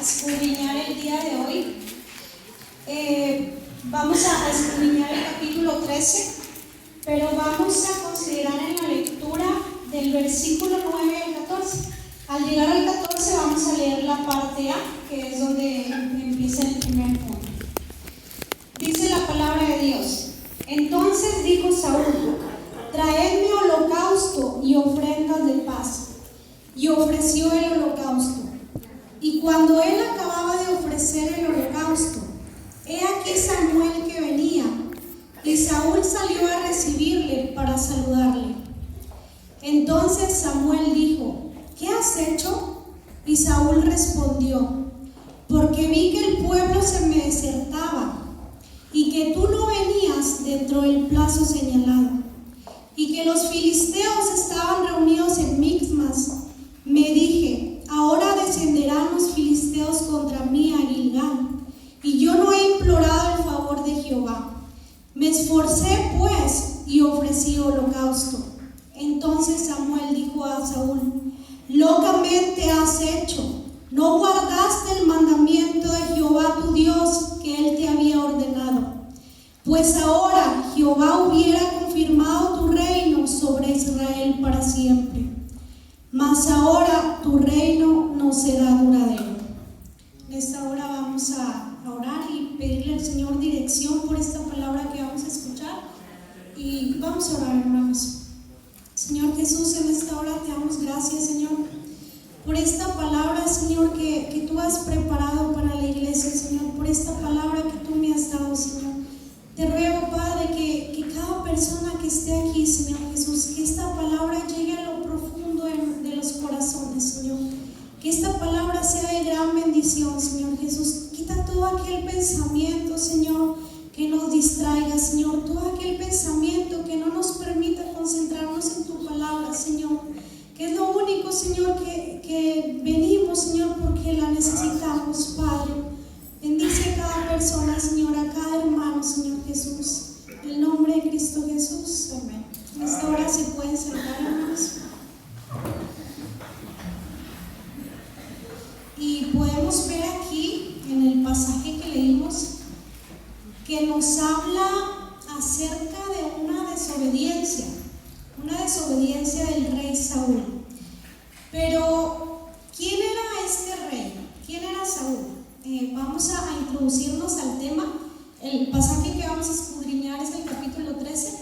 escudriñar el día de hoy. Vamos a escudriñar el capítulo 13, pero vamos a considerar en la lectura del versículo 9 al 14. Al llegar al 14 vamos a leer la parte A, que es donde empieza el primer punto. Dice la palabra de Dios: Entonces dijo Saúl: Traedme holocausto y ofrendas de paz. Y ofreció el holocausto. Y cuando él acababa de ofrecer el holocausto, he aquí Samuel que venía, y Saúl salió a recibirle para saludarle. Entonces Samuel dijo: ¿Qué has hecho? Y Saúl respondió: Porque vi que el pueblo se me desertaba, y que tú no venías dentro del plazo señalado, y que los filisteos estaban reunidos en Micmas. Me dije: ahora descenderán los filisteos contra mí a Gilgal, y yo no he implorado el favor de Jehová. Me esforcé pues y ofrecí holocausto. Entonces Samuel dijo a Saúl: locamente has hecho, no guardaste el mandamiento de Jehová tu Dios que él te había ordenado. Pues ahora Jehová hubiera confirmado tu reino sobre Israel para siempre. Mas ahora tu reino no será duradero. En esta hora vamos a orar y pedirle al Señor dirección por esta palabra que vamos a escuchar. Y vamos a orar, hermanos. Señor Jesús, en esta hora te damos gracias, Señor, por esta palabra, Señor, que tú has preparado para la iglesia, Señor, por esta palabra que tú me has dado, Señor. Te ruego, Padre, que cada persona que esté aquí, Señor Jesús, que esta palabra llegue a lo profundo de los corazones, Señor. Que esta palabra sea de gran bendición, Señor Jesús. Quita todo aquel pensamiento, Señor, que nos distraiga, Señor. Todo aquel pensamiento que no nos permita concentrarnos en tu palabra, Señor. Que es lo único, Señor, que venimos, Señor, porque la necesitamos, Padre. Bendice a cada persona, Señor, a cada hermano, Señor Jesús. En el nombre de Cristo Jesús. Amén. En esta hora se pueden sentar, hermanos. Y podemos ver aquí, en el pasaje que leímos, que nos habla acerca de una desobediencia del rey Saúl. Pero, ¿quién era este rey? ¿Quién era Saúl? Vamos a introducirnos al tema. El pasaje que vamos a escudriñar es el capítulo 13,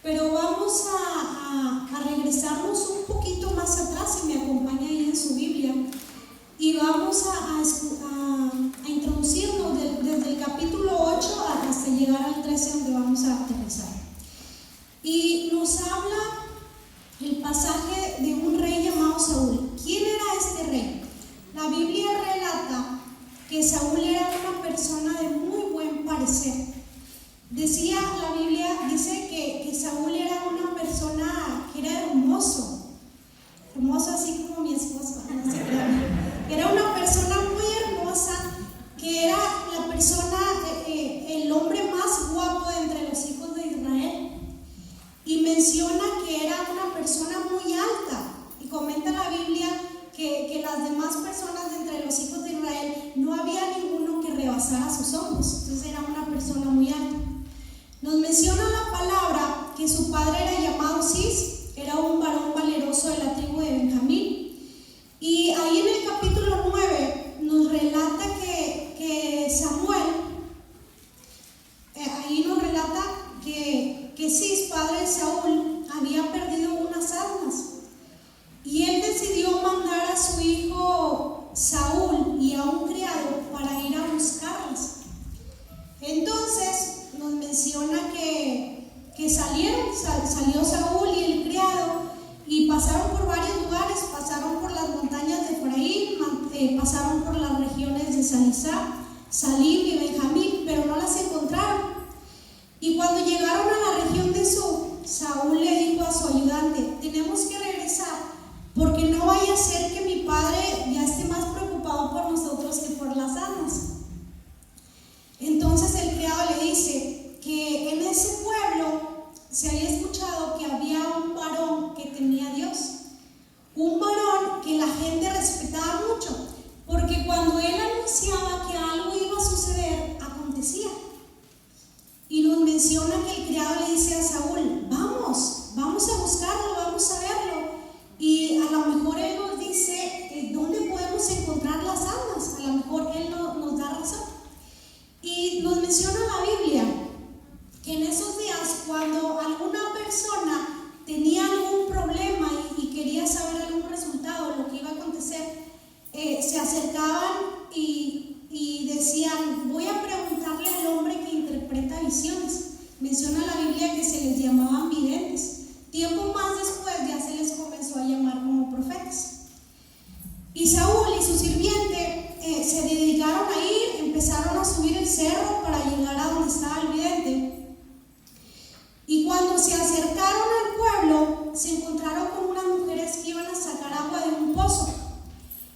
pero vamos a regresarnos un poquito más atrás, si me acompaña ahí en su Biblia, y vamos a introducirnos desde el capítulo 8 hasta llegar al 13, donde vamos a aterrizar. Y nos habla el pasaje de un rey llamado Saúl. ¿Quién era este rey? La Biblia relata que Saúl era una persona de muy buen parecer. La Biblia dice que Saúl era una persona que era hermoso así como mi esposo, no se crean. Era una persona muy hermosa, que era la persona, el hombre más guapo de entre los hijos de Israel. Y menciona que era una persona muy alta. Y comenta la Biblia que las demás personas de entre los hijos de Israel no había ninguno que rebasara sus ojos. Entonces era una persona muy alta. Nos menciona la palabra que su padre era llamado Cis, era un varón valeroso de la tribu de Benjamín. Y ahí en el capítulo 9 nos relata que Samuel, ahí nos relata que Cis, padre de Saúl, había perdido unas asnas. Y él decidió mandar a su hijo Saúl y a un criado para ir a buscarlas. Entonces nos menciona que salió Saúl y el criado y pasaron por varios lugares, pasaron por las montañas de Efraín, pasaron por las regiones de Salisá, Salim y Benjamín, pero no las encontraron. Y cuando llegaron a la región de Sub, Saúl le dijo a su ayudante: tenemos que regresar, porque no vaya a ser que mi padre ya esté más preocupado por nosotros que por las asnas. Entonces el criado le dice que en ese pueblo se había escuchado que había un varón que temía a Dios, un varón que la gente respetaba mucho, porque cuando él acercaban y decían: voy a preguntarle al hombre que interpreta visiones. Menciona la Biblia que se les llamaban videntes. Tiempo más después ya se les comenzó a llamar como profetas. Y Saúl y su sirviente se dedicaron a ir, empezaron a subir el cerro para llegar a donde estaba el vidente. Y cuando se acercaron al pueblo, se encontraron con unas mujeres que iban a sacar agua de un pozo.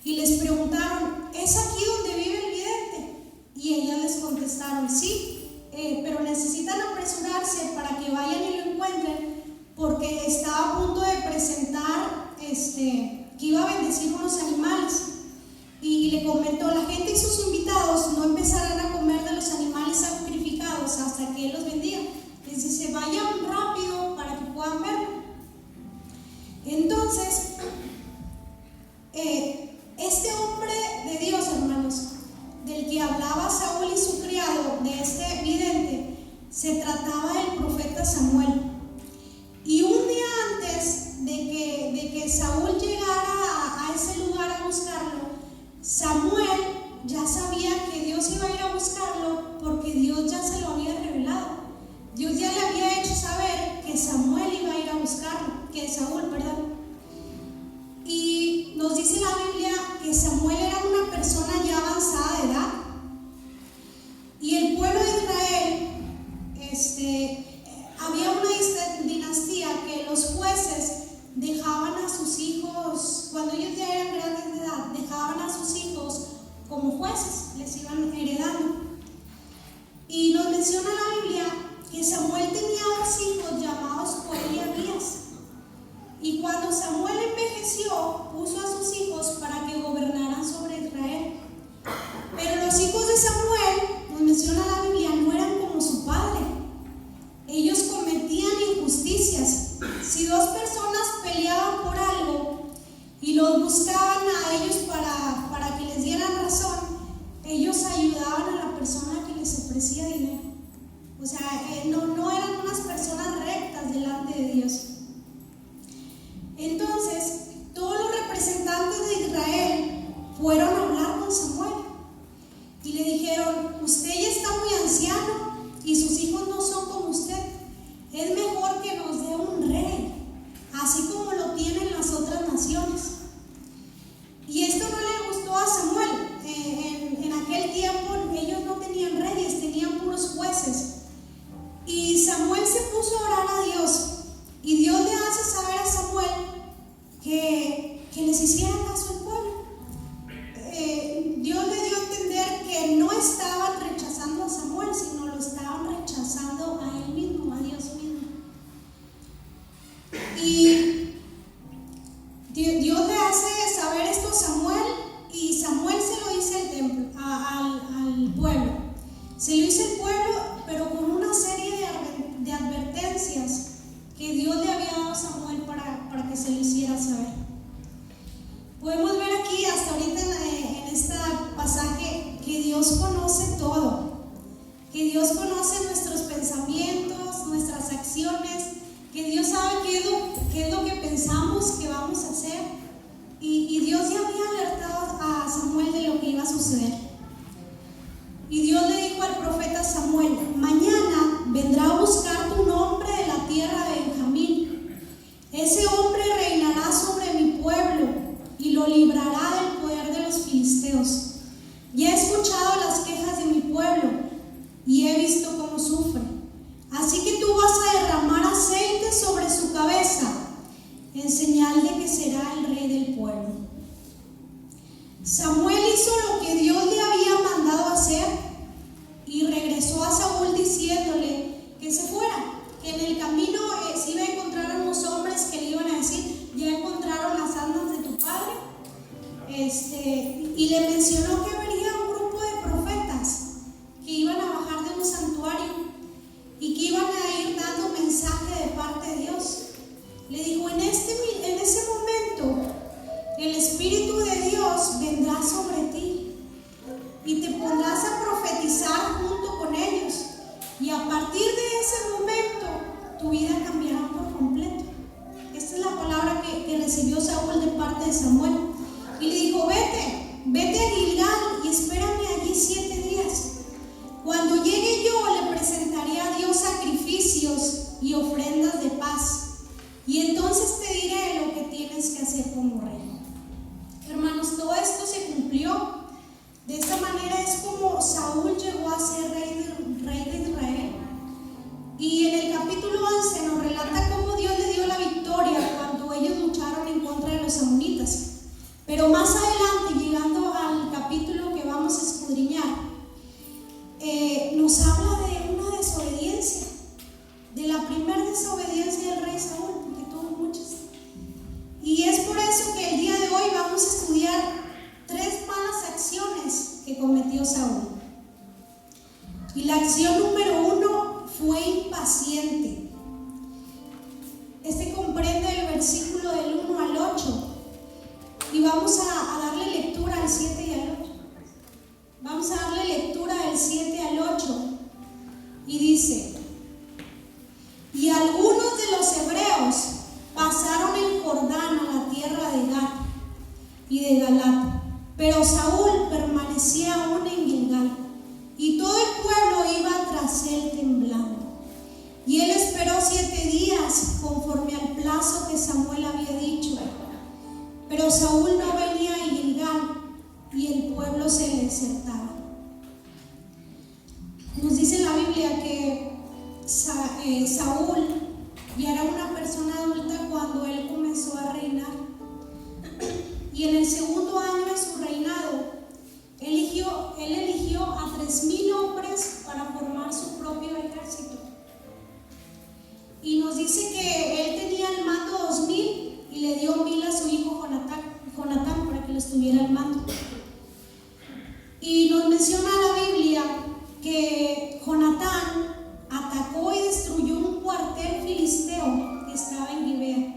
Y les preguntaron: ¿es aquí donde vive el vidente? Y ellas les contestaron: sí, pero necesitan apresurarse para que vayan y lo encuentren, porque estaba a punto de presentar que iba a bendecir unos animales. Y le comentó: la gente y sus invitados no empezarán a comer de los animales sacrificados hasta que él los bendiga. Les dice: vayan rápido para que puedan verlo. Entonces, este hombre de Dios, hermanos, del que hablaba Saúl y su criado, de este vidente, se trataba del profeta Samuel. Y un día antes de que Saúl llegara a ese lugar a buscarlo, Samuel ya sabía que Dios iba a ir a buscarlo, porque Dios ya se lo había revelado. Dios ya le había hecho saber que Samuel iba a ir a buscarlo, que Saúl, perdón. Y nos dice la Biblia que Samuel era una persona ya avanzada de edad. Y el pueblo de Israel, había una dinastía que los jueces dejaban a sus hijos, cuando ellos ya eran grandes de edad, dejaban a sus hijos como jueces, les iban heredando. Y nos menciona la Biblia que Samuel tenía dos hijos llamados Joel y Abías. Y cuando Samuel envejeció, puso a sus hijos para que gobernaran sobre Israel. Pero los hijos de Samuel, nos menciona la Biblia, no eran como su padre. Ellos cometían injusticias. Si dos personas peleaban por algo y los buscaban a ellos para que les dieran razón, ellos ayudaban a la persona que les ofrecía dinero. O sea, no eran unas personas rectas delante de Dios. Entonces, todos los representantes de Israel fueron a hablar con Samuel y le dijeron: usted ya está muy anciano y sus hijos no son como usted. Es mejor que nos dé un rey, así como lo tienen las otras naciones. Y esto no le gustó a Samuel. En aquel tiempo ellos no tenían reyes, tenían puros jueces. Y Samuel se puso a orar a Dios, y Dios le hace saber a Samuel que les hiciera caso al pueblo. Dios le dio a entender que no estaban rechazando a Samuel, sino lo estaban rechazando a él mismo, a Dios mismo. Y Dios le hace saber esto a Samuel, y Samuel se lo dice al templo, al pueblo. Se lo dice al pueblo, pero con una serie de advertencias que Dios le había dado a Samuel para que se lo hiciera saber. Podemos ver aquí hasta ahorita en este pasaje que Dios conoce todo, que Dios conoce nuestros pensamientos, nuestras acciones, que Dios sabe qué es lo que pensamos que vamos a hacer, y Dios ya había alertado a Samuel de lo que iba a suceder. Y Dios le dijo al profeta Samuel: mañana vendrá a buscar tu nombre de la tierra de Benjamín. Ese hombre reinará sobre mi pueblo y lo librará del poder de los filisteos. Ya he escuchado las quejas de mi pueblo y he visto cómo sufre. Así que tú vas a derramar aceite sobre su cabeza en señal de que será el rey del pueblo. Samuel hizo lo que Dios le había mandado hacer y regresó a Saúl diciéndole que se fuera, que en el camino se iba a encontrar unos hombres que le iban a decir: ya encontraron las armas de tu padre. Y le mencionó que vería un grupo de profetas que iban a bajar de un santuario y que iban a ir dando mensaje de parte de Dios. Le dijo: en ese momento el Espíritu de Dios vendrá sobre ti y te pondrás a profetizar junto con ellos, y a partir de ese momento tu vida cambiará por completo. Esta es la palabra que recibió Saúl de parte de Samuel. Y le dijo: vete a Gilgal y ofrendas de paz. Y entonces te diré lo que tienes que hacer como rey. Hermanos, todo esto se cumplió. De esta manera es como Saúl llegó a ser rey de Israel. Y en el capítulo 11 nos relata cómo Dios le dio la victoria cuando ellos lucharon en contra de los amonitas. Pero más adelante, llegando al capítulo que vamos a escudriñar, nos habla de una desobediencia, de la primera desobediencia del rey Saúl, porque tuvo muchas. Y es por eso que el día de hoy vamos a estudiar 3 malas acciones que cometió Saúl. Y la acción número 1 fue impaciente. Este comprende el versículo del 1 al 8. Y vamos a darle lectura al 7 y al 8. Vamos a darle lectura del 7 al 8. Y dice: y algunos de los hebreos pasaron el Jordán a la tierra de Gad y de Galat, pero Saúl permanecía aún en Gilgal, y todo el pueblo iba tras él temblando. Y él esperó 7 días conforme al plazo que Samuel había dicho. Pero Saúl no venía a Gilgal y el pueblo se le desertaba. Nos dice la Biblia que Saúl ya era una persona adulta cuando él comenzó a reinar. Y en el segundo año de su reinado, él eligió a 3,000 hombres para formar su propio ejército. Y nos dice que él tenía al mando 2,000 y le dio 1,000 a su hijo Jonatán para que lo estuviera al mando. Y nos menciona la Biblia que Jonatán atacó y destruyó un cuartel filisteo que estaba en Gibea.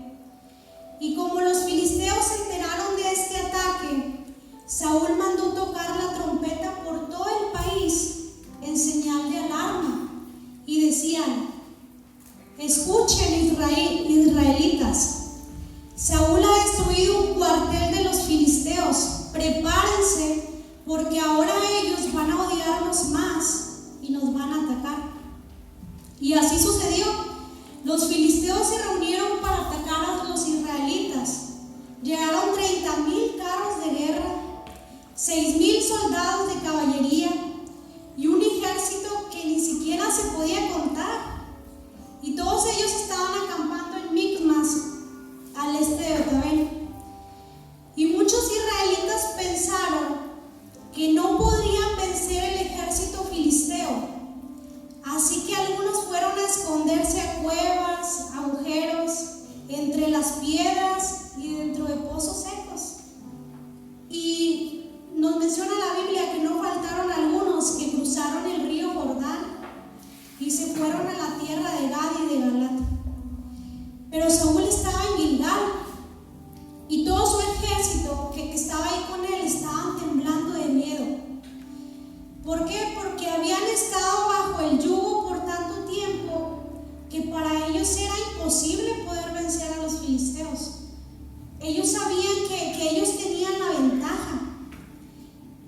Y como los filisteos se enteraron de este ataque, Saúl mandó tocar la trompeta por todo el país en señal de alarma. Y decían: escuchen, israelitas, Saúl ha destruido un cuartel de los filisteos. Prepárense, porque ahora ellos van a odiarnos más y nos van a atacar. Y así sucedió. Los filisteos se reunieron para atacar a los israelitas. Llegaron 30,000 carros de guerra, 6,000 soldados de caballería y un ejército que ni siquiera se podía contar. Y todos ellos estaban acampando en Micmas, al este de Betabel. Y muchos israelitas pensaron que no podrían vencer el ejército filisteo. Así que algunos fueron a esconderse a cuevas, agujeros, entre las piedras y dentro de pozos secos. Y nos menciona la Biblia que no faltaron algunos que cruzaron el río Jordán y se fueron a la tierra de Gad y de Galat. Pero Saúl estaba en Gilgal y todo su ejército que estaba ahí con él estaban temblando de miedo. ¿Por qué? Porque habían estado bajo el yugo por tanto tiempo que para ellos era imposible poder vencer a los filisteos. Ellos sabían que ellos tenían la ventaja.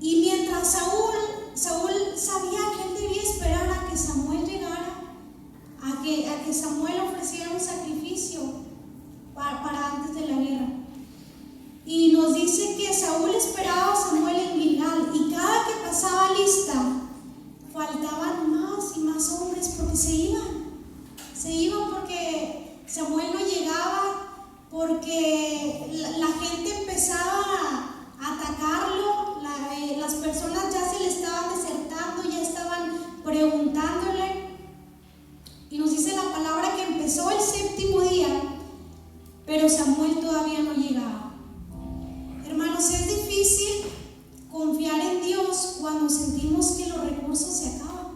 Y mientras Saúl sabía que él debía esperar a que Samuel llegara, a que Samuel ofreciera un sacrificio para antes de la guerra. Y nos dice que Saúl esperaba a Samuel en Gilgal, y cada que pasaba lista faltaban más y más hombres porque se iban porque Samuel no llegaba, porque la gente empezaba a atacarlo, las personas ya se le estaban desertando, ya estaban preguntándole. Y nos dice la palabra que empezó el 7º día, pero Samuel todavía no llegaba. Hermanos, es difícil confiar en Dios cuando sentimos que los recursos se acaban.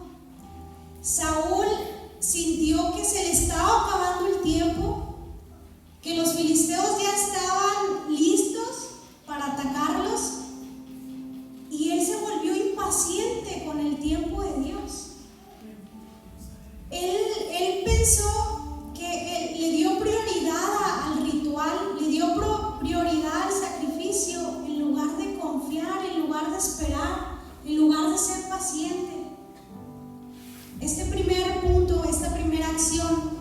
Saúl sintió que se le estaba acabando el tiempo, que los filisteos ya estaban listos para atacarlos, y él se volvió impaciente con el tiempo de Dios. Él pensó que le dio prioridad al ritual, le dio prioridad al sacrificio, en lugar de confiar, en lugar de esperar, en lugar de ser paciente. Este primer punto, esta primera acción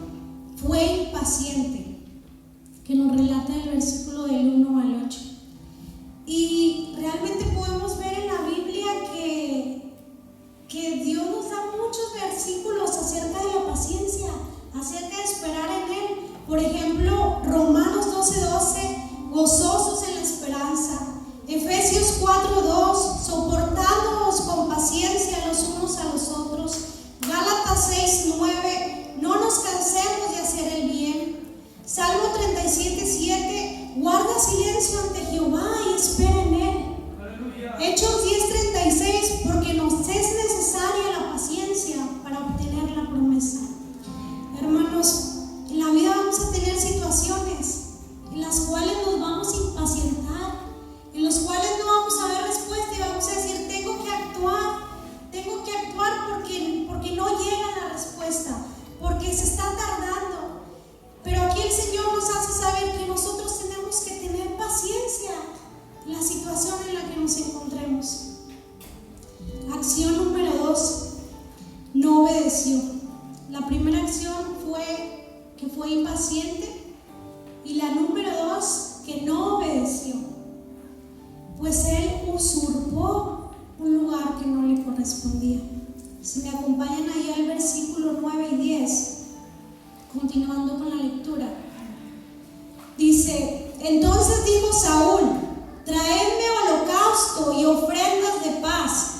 Hechos 10:36, porque nos es necesaria la paciencia para obtener la promesa. Hermanos, en la vida vamos a tener situaciones en las cuales nos vamos a impacientar, en las cuales no vamos a ver respuesta y vamos a decir, tengo que actuar porque no llega la respuesta, porque se está tardando. Pero aquí el Señor nos hace saber que nosotros tenemos que tener paciencia en la situación en la que nos encontremos. Acción número 2, no obedeció. La primera acción fue que fue impaciente, y la número 2, que no obedeció, pues él usurpó un lugar que no le correspondía. Si me acompañan ahí al versículo 9 y 10, continuando con la lectura, dice: entonces dijo Saúl, traedme holocausto y ofrendas de paz,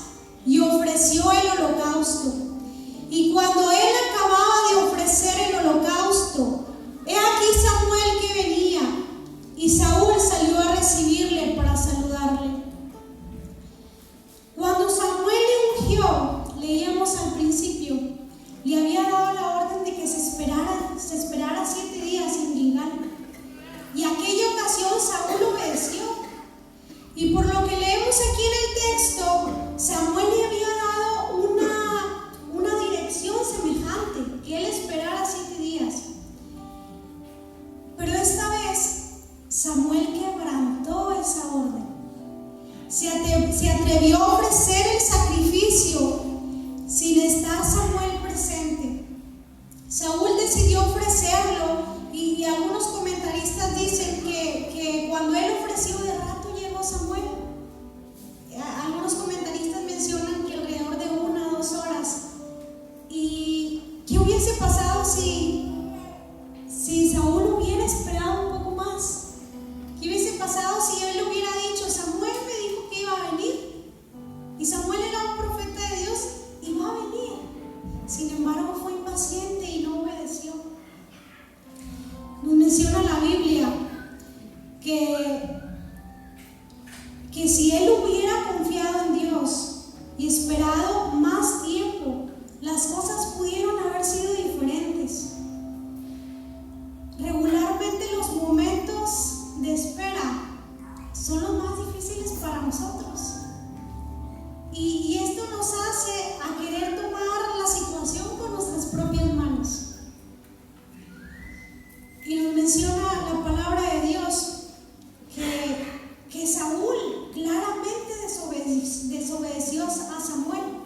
y ofreció el holocausto. Y cuando él acababa de ofrecer el holocausto, he aquí Samuel que venía, y Saúl salió a recibirle para saludarle. Cuando Samuel le ungió, leíamos al principio, le había dado la orden de que se esperara 7 días en Gilgal. Y aquella ocasión Saúl obedeció. Y por lo que leemos aquí en el texto, Samuel le había dado una dirección semejante, que él esperara 7 días. Pero esta vez Samuel quebrantó esa orden. Se atrevió a ofrecer el sacrificio sin estar Samuel presente. Saúl decidió ofrecerlo, y algunos comentaristas dicen que cuando él ofreció, de rato llegó Samuel. Algunos comentaristas mencionan que alrededor de 1 a 2 horas. ¿Y qué hubiese pasado si Saúl hubiera esperado un poco más? ¿Qué hubiese pasado si él hubiera dicho, Samuel me dijo que iba a venir, y Samuel era un profeta de Dios y va a venir? Sin embargo, fue impaciente y no obedeció. Nos menciona la Biblia que si él hubiera confiado en Dios y esperado más tiempo, las cosas pudieron haber sido diferentes. Regularmente los momentos de espera son los más difíciles para nosotros, y esto nos hace a querer tomar la situación con nuestras propias manos. Y nos menciona la palabra de Dios que Saúl claramente desobedeció a Samuel.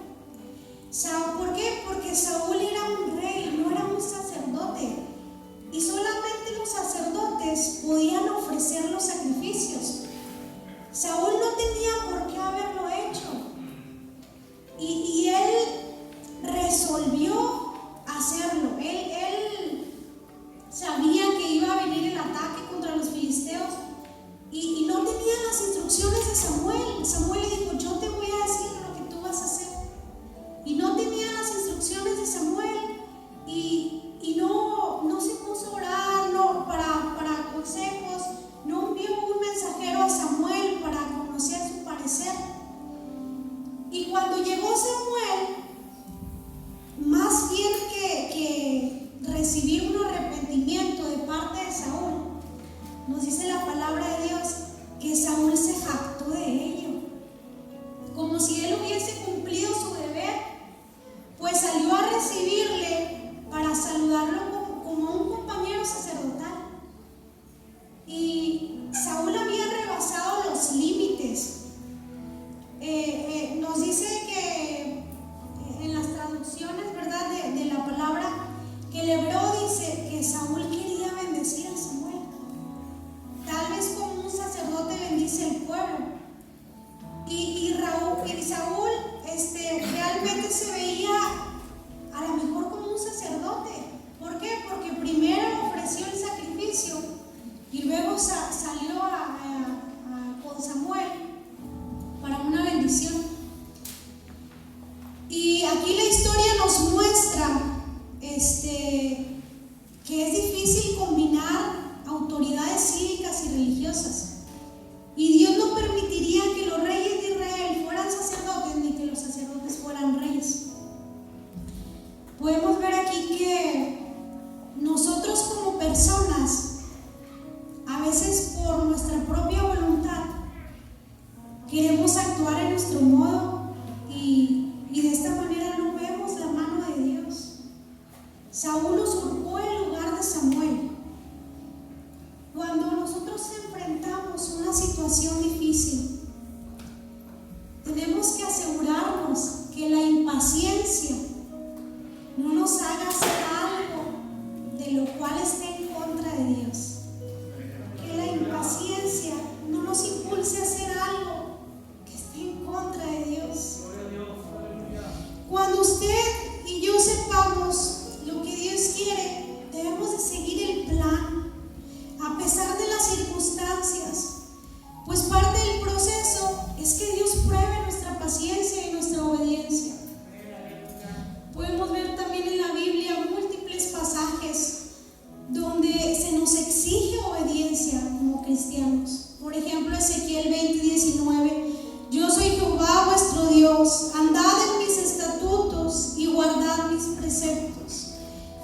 ¿Por qué? Porque Saúl era un rey, no era un sacerdote, y solamente los sacerdotes podían ofrecer los sacrificios. Saúl no tenía por qué haberlo hecho, y él resolvió hacerlo. Él sabía que iba a venir el ataque contra los filisteos, y no tenía las instrucciones de Samuel. Samuel le dijo, yo te voy a decir lo que tú vas a hacer, y no tenía las instrucciones de Samuel, y no se puso a orar para consejos, no envió un mensajero a Samuel para conocer su parecer. Y cuando llegó Samuel, más bien que recibir un arrepentimiento de parte de Saúl, nos dice la palabra de Dios que Saúl se jactó de ello, como si él hubiese cumplido su deber, pues salió a recibirle para saludarlo como un compañero sacerdotal. Y Saúl había rebasado los límites. Nos dice que en las traducciones, ¿verdad?, de la palabra, que el hebreo dice que Saúl quería bendecir a Samuel, tal vez como un sacerdote bendice el pueblo. Y Saúl realmente se veía a lo mejor como un sacerdote. ¿Por qué? Porque primero ofreció el sacrificio y luego salió con Samuel para una bendición. Y aquí la historia nos muestra que es difícil combinar autoridades cívicas y religiosas, y Dios no permitiría que los reyes de Israel tenemos que asegurarnos que la impaciencia no nos haga hacer algo de lo cual esté en contra de Dios. Que la impaciencia no nos impulse a hacer algo que esté en contra de Dios. Cuando usted y yo sepamos lo que Dios quiere, debemos de seguir el plan, a pesar de las circunstancias. Pues parte del proceso es que Dios pruebe nuestra paciencia y nuestra obediencia. Podemos ver también en la Biblia múltiples pasajes donde se nos exige obediencia como cristianos. Por ejemplo, Ezequiel 20:19: yo soy Jehová vuestro Dios, andad en mis estatutos y guardad mis preceptos.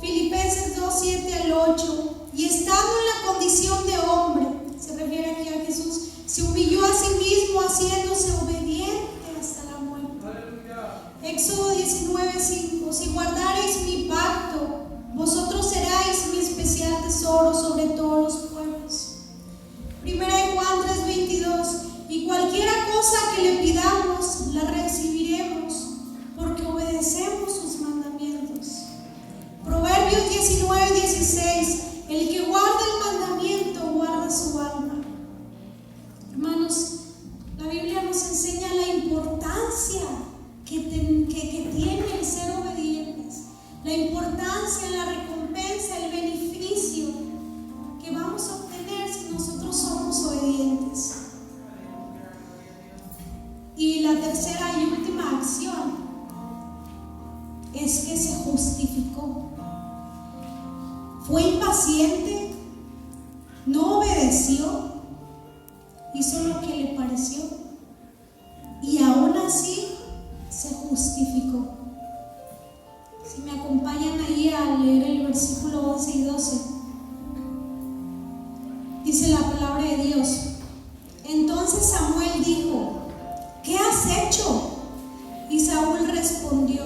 Filipenses 2:7-8: y estando en la condición de hombre, se refiere aquí a Jesús, se humilló a sí mismo, haciéndose obediente hasta la muerte. Éxodo 19:5: si guardareis mi pacto, vosotros seréis mi especial tesoro sobre todos los pueblos. Primera de Juan 3:22: y cualquiera cosa que le pidamos, la recibiremos, porque obedecemos sus mandamientos. Proverbios 19:16: el que guarda el mandamiento guarda su alma. Hermanos, la Biblia nos enseña la importancia que tiene el ser obedientes, la importancia, la recompensa, el beneficio que vamos a obtener si nosotros somos obedientes. Y la tercera y última acción es que se justificó. Fue impaciente, no obedeció, hizo lo que le pareció y aún así se justificó. Si me acompañan ahí a leer el versículo 11 y 12, dice la palabra de Dios: entonces Samuel dijo: ¿qué has hecho? Y Saúl respondió: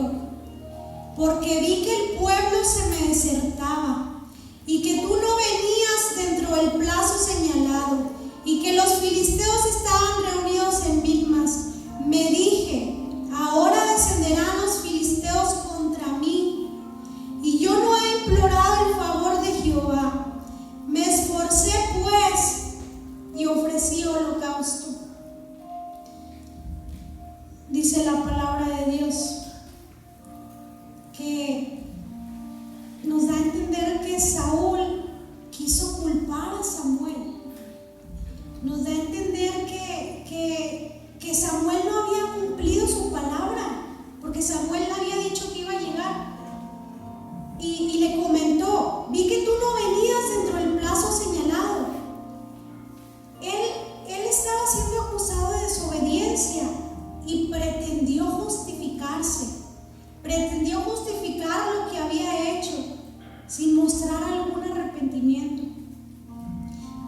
porque vi que el pueblo se me desertaba y que tú no venías dentro del plazo señalado y que los filisteos estaban reunidos en Micmas. Me dije: ahora descenderán los filisteos contra mí, y yo no he implorado el favor de Jehová. Me esforcé pues y ofrecí holocausto. Dice la palabra de Dios que nos da a entender que Saúl quiso culpar a Samuel. Nos da a entender que Samuel no había cumplido su palabra, porque Samuel le había dicho que iba a llegar. Y le comentó: vi que tú no venías dentro del plazo señalado. Él estaba siendo acusado de desobediencia y pretendió justificarse. Pretendió justificar lo que había hecho sin mostrar algún arrepentimiento.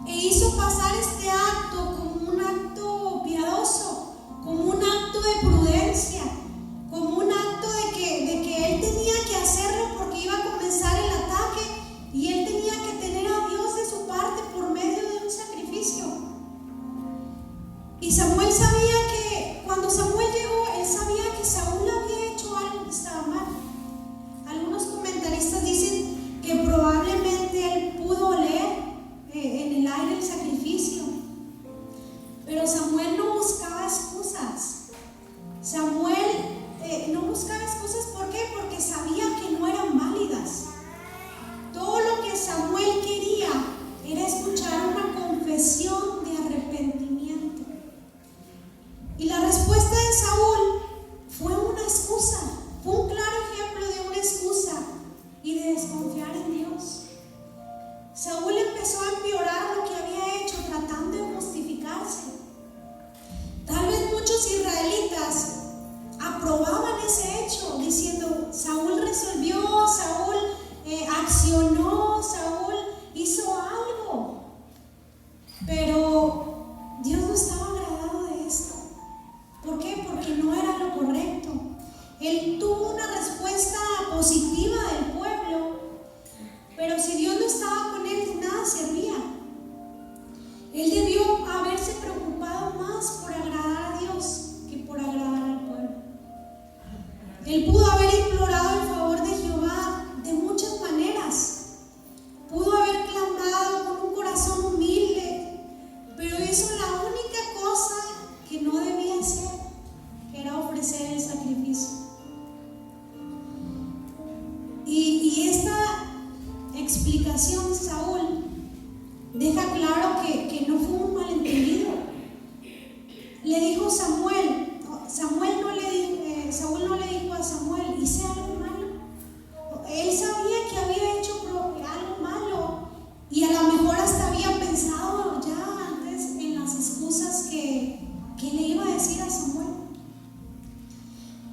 E hizo pasar este acto como un acto piadoso, como un acto de prudencia, como un acto de que él tenía que hacerlo porque iba a comenzar el ataque y él tenía que tener a Dios de su parte por medio de un sacrificio. Y Samuel sabía que cuando Samuel llegó, él sabía que Saúl había hecho algo que estaba mal. Algunos comentaristas dicen que probablemente él pudo oler en el aire el sacrificio, pero Samuel no buscaba excusas. Samuel no buscaba excusas. ¿Por qué? Porque sabía que no eran válidas. Todo lo que Samuel quería era escuchar una confesión de arrepentimiento. Y la respuesta de Saúl fue una excusa, fue un claro ejemplo de una excusa y de desconfiar en Dios. Saúl empezó a empeorar lo que había hecho, tratando de justificarse. Tal vez muchos israelitas aprobaban ese hecho, diciendo: Saúl resolvió, Saúl accionó, Saúl hizo algo. Pero Dios no estaba agradado de esto. ¿Por qué? Porque no era lo correcto. Él tuvo una respuesta positiva del pueblo, pero si Dios no estaba con él, de nada servía. Él debió haberse preocupado más por agradar a Dios que por agradar al Él pudo haber implorado el favor de Jehová de muchas maneras. Pudo haber clamado con un corazón humilde, pero hizo la única cosa que no debía hacer, que era ofrecer el sacrificio. Y esta explicación, Saúl deja claro que no fue un malentendido. Le dijo Samuel, Saúl no le dijo a Samuel, hice algo malo. Él sabía que había hecho algo malo y a lo mejor hasta había pensado ya antes en las excusas que le iba a decir a Samuel.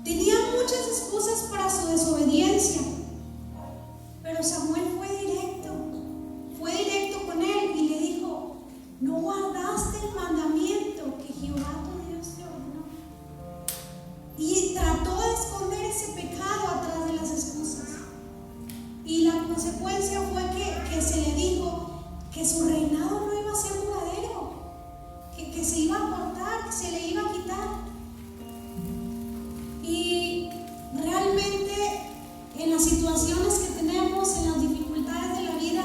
Tenía muchas excusas para su desobediencia, pero Samuel fue directo con él y le dijo: no guardaste el mandamiento que Jehová tu Dios te ordenó. Y trató de esconder ese pecado atrás de las excusas. Y la consecuencia fue que se le dijo que su reinado no iba a ser duradero, que se iba a cortar, que se le iba a quitar. Y realmente en las situaciones que tenemos, en las dificultades de la vida,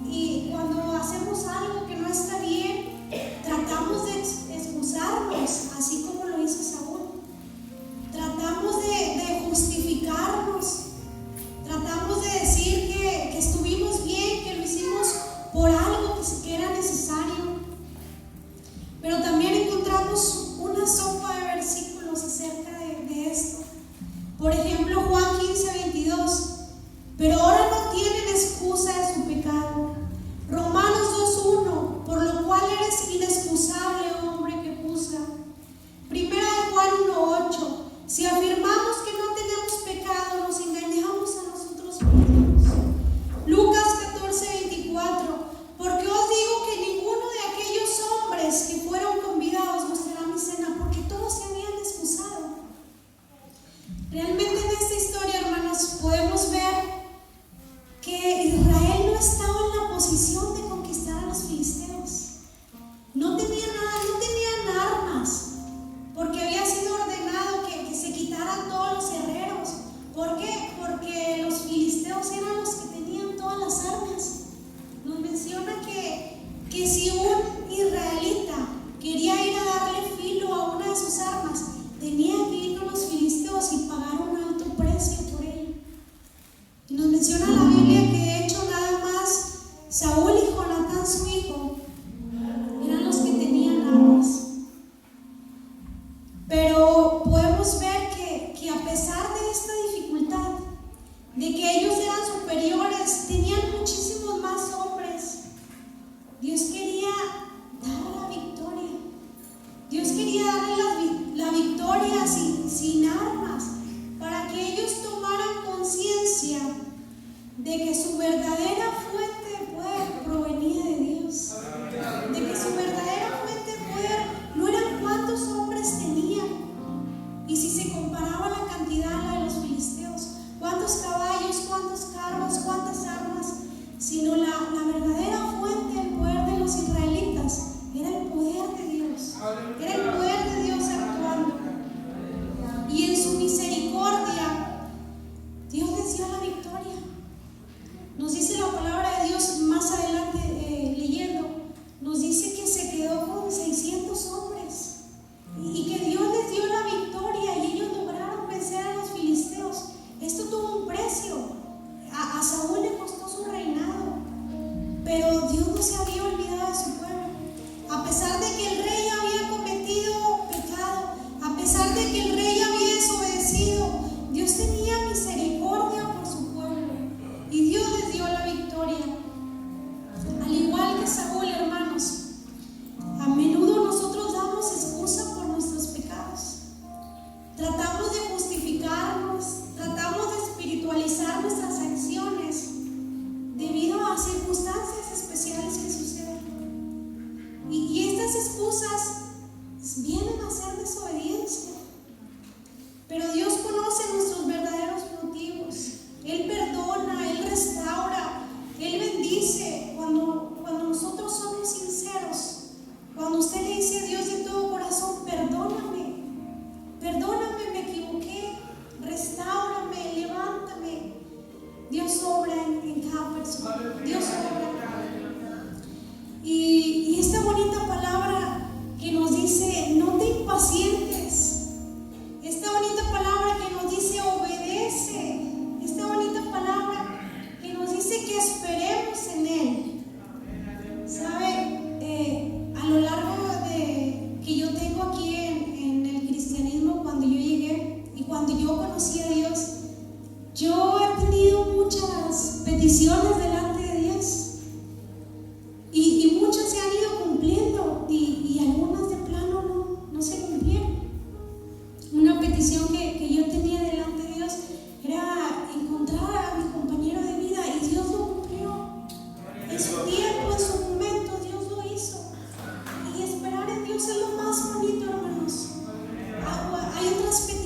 y cuando hacemos algo que no está bien, tratamos de excusarnos, así como lo hizo Saúl. Tratamos de justificarnos, tratamos de decir que estuvimos bien, que lo hicimos por algo que era necesario. Pero también encontramos una sopa de versículos acerca de esto. Por ejemplo, Juan 15:22. Pero ahora no tienen excusa de su pecado. Romanos 2:1. Por lo cual eres inexcusable, hombre que juzga. Primera de Juan 1:8. Si afirmamos que no tenemos pecado, nos engañamos a nosotros mismos. Lucas 14:24. Porque os digo que ninguno de aquellos hombres que fueron convidados gustará mi cena, porque todos se habían excusado. Realmente en esta historia, hermanos, podemos ver que Israel no estaba en la posición de conquistar a los filisteos. No tenían nada, no tenían armas, porque había sido ordenado que se quitaran todos los herreros. ¿Por qué? Porque los filisteos eran los que tenían todas las armas. Nos menciona que si un israelita quería ir a darle filo a una de sus armas, tenía que ir con los filisteos y pagar un alto precio por ello. Y nos menciona la Biblia que de hecho nada más Saúl y Jonatán, su hijo, eran los que tenían armas. Pero podemos ver que a pesar de esta dificultad, de que ellos eran superiores, tenían muchísimos más hombres, Dios quería darle la victoria. Dios quería darle la victoria sin armas, para que ellos tomaran conciencia de que su verdadera fuente de poder provenía de Dios. De que su verdadera fuente de poder no eran cuántos hombres tenían, y si se comparaba la cantidad a la de los filisteos, cuántos caballos, cuántos carros, cuántas armas, sino la verdadera fuente del poder de los israelitas era el poder de Dios. Era el poder de Dios actuando. Y en su misericordia, Dios les dio la victoria. Nos dice la palabra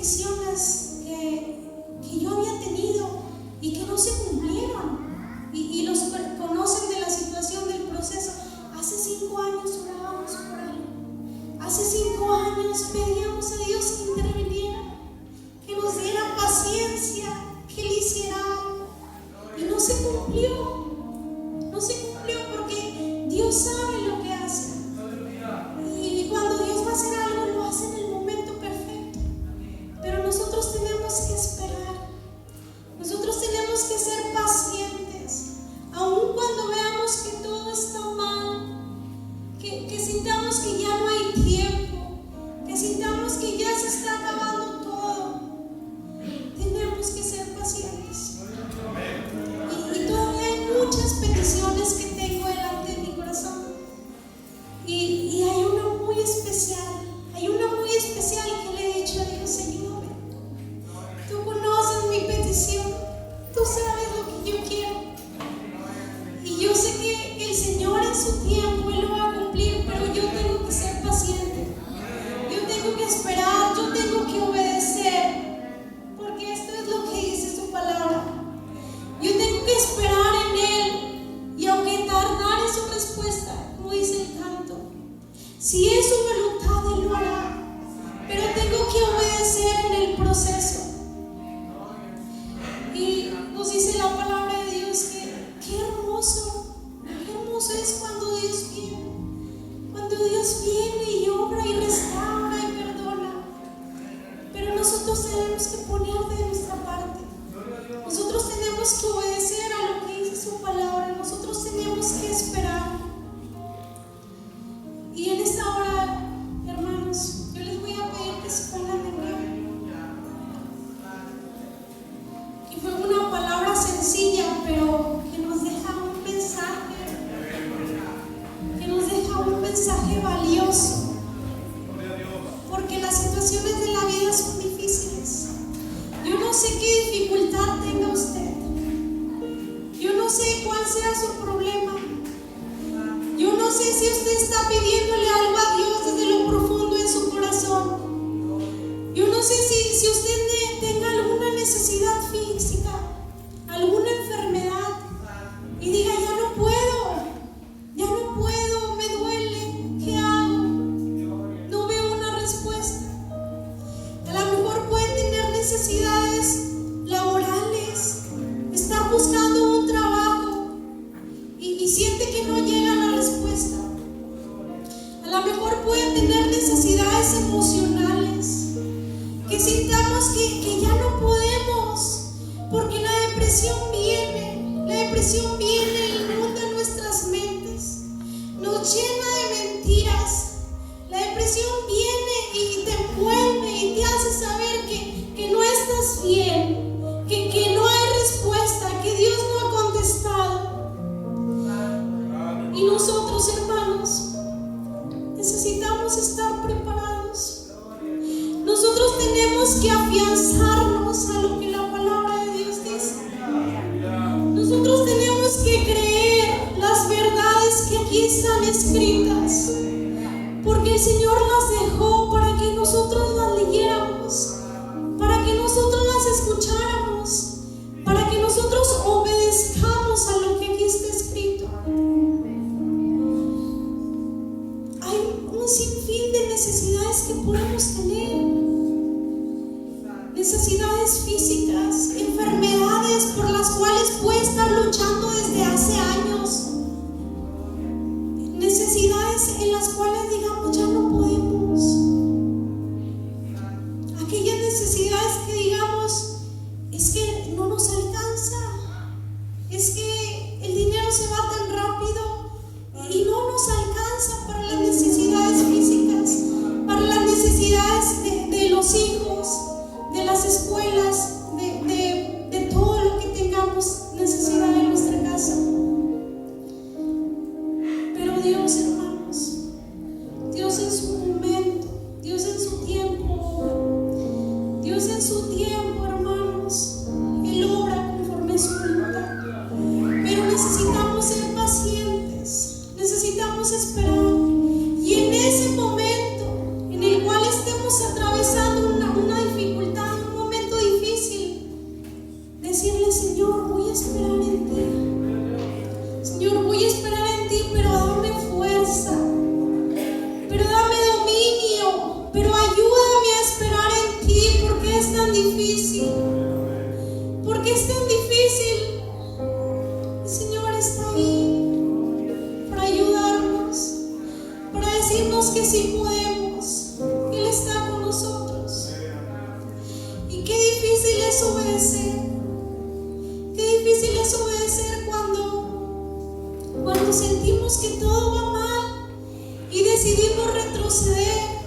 peticiones que yo había tenido y que no se cumplieron. Y los que conocen de la situación del proceso, hace 5 años orábamos por algo. Hace 5 años pedíamos a Dios que interviniera, que nos diera paciencia, que Él hiciera algo. Y no se cumplió. No se cumplió porque Dios sabe lo que hace. Y cuando Dios va a hacer algo, lo hace en el momento perfecto. Pero nosotros tenemos que esperar. Nosotros tenemos que ser pacientes. Aun cuando veamos que todo está mal, que sintamos que ya no hay tiempo, que sintamos que ya se está acabando todo, tenemos que ser pacientes. Y todavía hay muchas peticiones que tengo delante de mi corazón. Y hay una muy especial que le he dicho a Dios: ayúdame. Tú conoces mi petición, tú sabes lo que yo quiero. Y yo sé que el Señor en su tiempo Él lo va a cumplir, pero yo tengo que ser paciente. Yo tengo que esperar, yo tengo que obedecer, porque esto es lo que dice su palabra. Yo tengo que esperar en Él, y aunque tardare en su respuesta, como dice el canto, si es su voluntad Él lo hará, pero tengo que obedecer en el proceso. Y nos dice la palabra de Dios que qué hermoso es cuando Dios viene y obra y restaura y perdona. Pero nosotros tenemos que poner de nuestra parte. Nosotros tenemos que obedecer a lo que dice su palabra. Nosotros tenemos que esperar. Y en esta hora, hermanos, yo les voy a pedir que se pongan de pie. Y fue una palabra sencilla, pero que nos deja un mensaje valioso. Porque las situaciones de la vida son difíciles. Yo no sé qué dificultad tenga usted. Yo no sé cuál sea su problema. Yo no sé si usted está pidiéndole algo a Dios desde lo profundo de su corazón. Yo no sé si usted tenga alguna necesidad física, alguna enfermedad, y diga: ya no puedo, me duele, ¿qué hago? No veo una respuesta. A lo mejor puede tener necesidades laborales, estar buscando un trabajo y siente que no llega la respuesta. A lo mejor puede tener necesidades emocionales, que sintamos que ya no podemos, porque la depresión viene y inunda nuestras mentes, nos llena de mentiras. La depresión viene y te envuelve y te hace saber que no estás bien, que no hay respuesta, que Dios no ha contestado. Y nosotros, hermanos, necesitamos estar preparados. Nosotros tenemos que afianzarnos a lo que la palabra de Dios dice. Nosotros tenemos que creer las verdades que aquí están escritas, porque el Señor las dejó para que nosotros las leyéramos, para que nosotros las escucháramos, para que nosotros obedezcamos a lo que aquí está escrito. Hay un sinfín de necesidades que podemos tener. Necesidades físicas, enfermedades por las cuales puede estar luchando desde hace años. Necesidades en las cuales digamos: ya no podemos. Aquellas necesidades que digamos: es que no nos alcanza, es que el dinero se va tan rápido y no nos alcanza para las necesidades físicas, para las necesidades de los hijos, de las escuelas, de todo lo que tengamos necesidad en nuestra casa. Pero Dios, hermanos, Dios en su momento, Dios en su tiempo, Dios en su tiempo, hermanos, Él obra conforme a su voluntad. Pero necesitamos ser pacientes, necesitamos esperar. Y en ese momento en el cual estemos atravesando una dificultad, vemos que todo va mal y decidimos retroceder.